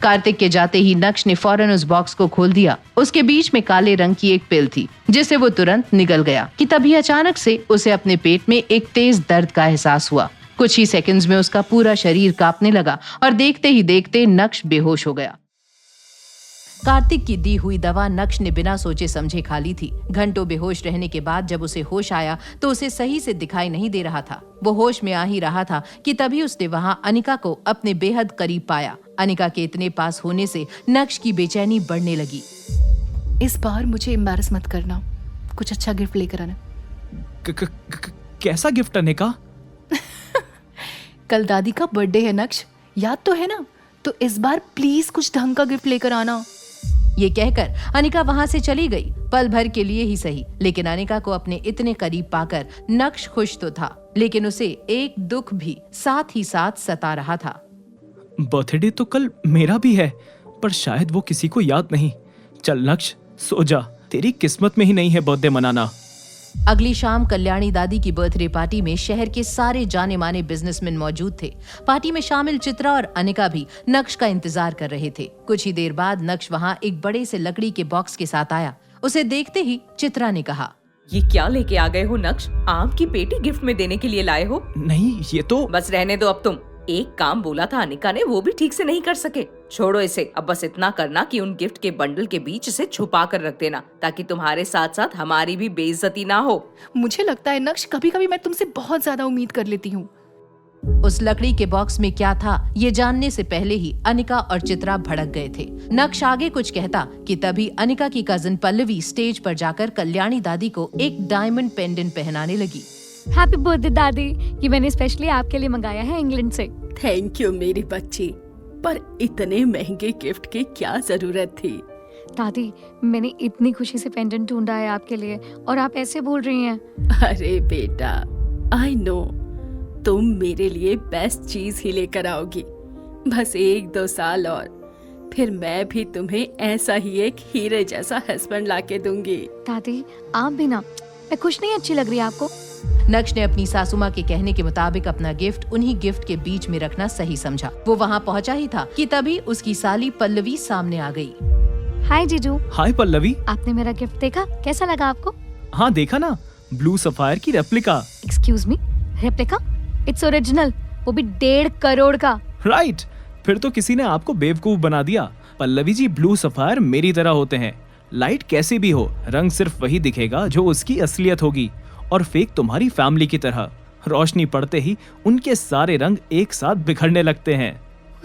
कार्तिक के जाते ही नक्श ने फौरन उस बॉक्स को खोल दिया। उसके बीच में काले रंग की एक पिल थी जिसे वो तुरंत निगल गया कि तभी अचानक से उसे अपने पेट में एक तेज दर्द का एहसास हुआ। कुछ ही सेकंड्स में उसका पूरा शरीर कांपने लगा और देखते ही देखते नक्श बेहोश हो गया। कार्तिक की दी हुई दवा नक्श ने बिना सोचे समझे खा ली थी। घंटों बेहोश रहने के बाद जब उसे होश आया तो उसे सही से दिखाई नहीं दे रहा था। वो होश में आ ही रहा था कि तभी उसने वहां अनिका को अपने बेहद करीब पाया। अनिका के इतने पास होने से नक्श की बेचैनी बढ़ने लगी। इस बार मुझे एम्बैरस मत करना, कुछ अच्छा गिफ्ट लेकर आना। कैसा गिफ्ट अनिका? कल दादी का बर्थडे है नक्श, याद तो है ना? तो इस बार प्लीज कुछ ढंग का गिफ्ट लेकर आना। ये कहकर अनिका वहां से चली गई। पल भर के लिए ही सही, लेकिन अनिका को अपने इतने करीब पाकर नक्श खुश तो था, लेकिन उसे एक दुख भी साथ ही साथ सता रहा था। बर्थडे तो कल मेरा भी है, पर शायद वो किसी को याद नहीं। चल नक्श, सो जा, तेरी किस्मत में ही नहीं है बर्थडे मनाना। अगली शाम कल्याणी दादी की बर्थडे पार्टी में शहर के सारे जाने माने बिजनेसमैन मौजूद थे। पार्टी में शामिल चित्रा और अनिका भी नक्श का इंतजार कर रहे थे। कुछ ही देर बाद नक्श वहां एक बड़े से लकड़ी के बॉक्स के साथ आया। उसे देखते ही चित्रा ने कहा, ये क्या लेके आ गए हो नक्श? आम की पेटी गिफ्ट में देने के लिए लाए हो? नहीं, ये तो बस रहने दो अब तुम। एक काम बोला था अनिका ने, वो भी ठीक से नहीं कर सके। छोड़ो इसे, अब बस इतना करना कि उन गिफ्ट के बंडल के बीच इसे छुपा कर रख देना, ताकि तुम्हारे साथ साथ हमारी भी बेइज्जती ना हो। मुझे लगता है नक्श, कभी कभी मैं तुमसे बहुत ज्यादा उम्मीद कर लेती हूँ। उस लकड़ी के बॉक्स में क्या था ये जानने से पहले ही अनिका और चित्रा भड़क गए थे। नक्श आगे कुछ कहता कि तभी अनिका की कजिन पल्लवी स्टेज पर जाकर कल्याणी दादी को एक डायमंड पेंडेंट पहनाने लगी। हैप्पी बर्थडे दादी, ये मैंने स्पेशली आपके लिए मंगाया है इंग्लैंड से। थैंक यू मेरी बच्ची, पर इतने महंगे गिफ्ट की क्या जरूरत थी? दादी, मैंने इतनी खुशी से पेंडेंट ढूंढा है आपके लिए और आप ऐसे बोल रही हैं। अरे बेटा, आई नो तुम मेरे लिए बेस्ट चीज ही लेकर आओगी। बस 1-2 साल और फिर मैं भी तुम्हें ऐसा ही एक हीरे जैसा हस्बैंड लाके दूंगी। दादी, आप भी ना, मैं खुश नहीं अच्छी लग रही है आपको? नक्श ने अपनी सासू माँ के कहने के मुताबिक अपना गिफ्ट उन्हीं गिफ्ट के बीच में रखना सही समझा। वो वहाँ पहुँचा ही था कि तभी उसकी साली पल्लवी सामने आ गई। हाय जीजू। हाय पल्लवी। आपने मेरा गिफ्ट देखा, कैसा लगा आपको? हाँ देखा ना, ब्लू सफायर की replica. Excuse me, replica? Its original, वो भी 1.5 करोड़ का। राइट, फिर तो किसी ने आपको बेवकूफ बना दिया। पल्लवी जी, ब्लू सफायर मेरी तरह होते हैं। लाइट कैसी भी हो, रंग सिर्फ वही दिखेगा जो उसकी असलियत होगी, और फेक तुम्हारी फैमिली की तरह। रोशनी पड़ते ही उनके सारे रंग एक साथ बिखरने लगते हैं।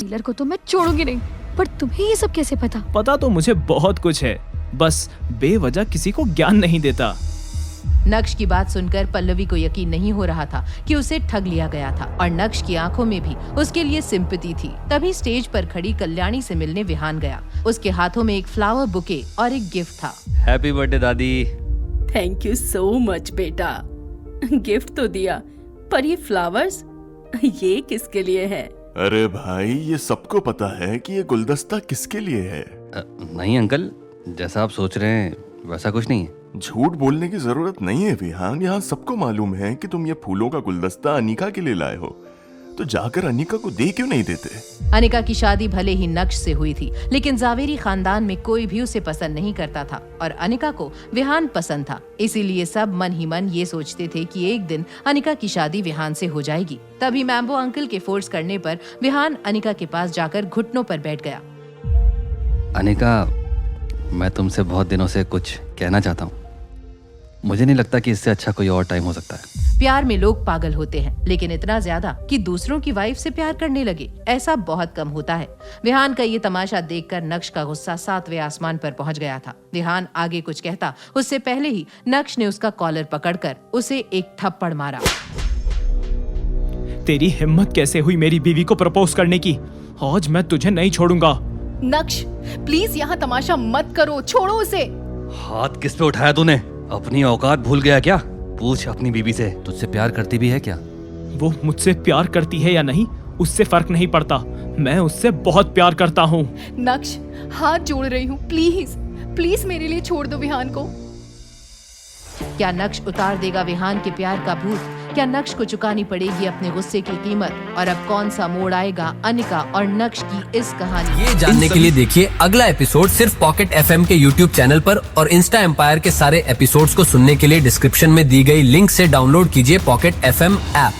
डीलर को तो मैं छोड़ूंगी नहीं, पर तुम्हें ये सब कैसे पता? पता तो मुझे बहुत कुछ है, बस बेवजह किसी को ज्ञान नहीं देता। नक्श की बात सुनकर पल्लवी को यकीन नहीं हो रहा था कि उसे ठग लिया गया था, और नक्श की आंखों में भी उसके लिए सिंपैथी थी। तभी स्टेज पर खड़ी कल्याणी से मिलने विहान गया। उसके हाथों में एक फ्लावर बुके और एक गिफ्ट था। हैप्पी बर्थडे दादी। थैंक यू सो मच बेटा। गिफ्ट तो दिया, पर ये फ्लावर्स, ये किसके लिए है? अरे भाई, ये सबको पता है कि ये गुलदस्ता किसके लिए है। नहीं अंकल, जैसा आप सोच रहे हैं वैसा कुछ नहीं है। झूठ बोलने की जरूरत नहीं है विहान, यहाँ सबको मालूम है कि तुम ये फूलों का गुलदस्ता अनिका के लिए लाए हो, तो जाकर अनिका को दे क्यों नहीं देते? अनिका की शादी भले ही नक्श से हुई थी, लेकिन जावेरी खानदान में कोई भी उसे पसंद नहीं करता था, और अनिका को विहान पसंद था। इसीलिए सब मन ही मन ये सोचते थे कि एक दिन अनिका की शादी विहान से हो जाएगी। तभी मैम्बो अंकल के फोर्स करने पर विहान अनिका के पास जाकर घुटनों पर बैठ गया। अनिका, मैं तुमसे बहुत दिनों से कुछ कहना चाहता हूँ। मुझे नहीं लगता कि इससे अच्छा कोई और टाइम हो सकता है। प्यार में लोग पागल होते हैं, लेकिन इतना ज्यादा कि दूसरों की वाइफ से प्यार करने लगे, ऐसा बहुत कम होता है। विहान का ये तमाशा देखकर नक्श का गुस्सा 7वें आसमान पर पहुंच गया था। विहान आगे कुछ कहता उससे पहले ही नक्श ने उसका कॉलर पकड़कर उसे एक थप्पड़ मारा। तेरी हिम्मत कैसे हुई मेरी बीवी को प्रपोज करने की? आज मैं तुझे नहीं छोड़ूंगा। नक्श, प्लीज यहाँ तमाशा मत करो, छोड़ो उसे। हाथ किस पे उठाया तूने? अपनी औकात भूल गया क्या? पूछ अपनी बीवी से, तुझसे प्यार करती भी है क्या? वो मुझसे प्यार करती है या नहीं, उससे फर्क नहीं पड़ता। मैं उससे बहुत प्यार करता हूँ। नक्श, हाथ जोड़ रही हूँ, प्लीज प्लीज मेरे लिए छोड़ दो विहान को। क्या नक्श उतार देगा विहान के प्यार का भूत? क्या नक्श को चुकानी पड़ेगी अपने गुस्से की कीमत? और अब कौन सा मोड़ आएगा अनिका और नक्श की इस कहानी? ये जानने के लिए देखिए अगला एपिसोड सिर्फ पॉकेट FM के YouTube चैनल पर, और इंस्टा एम्पायर के सारे एपिसोड्स को सुनने के लिए डिस्क्रिप्शन में दी गई लिंक से डाउनलोड कीजिए पॉकेट FM ऐप।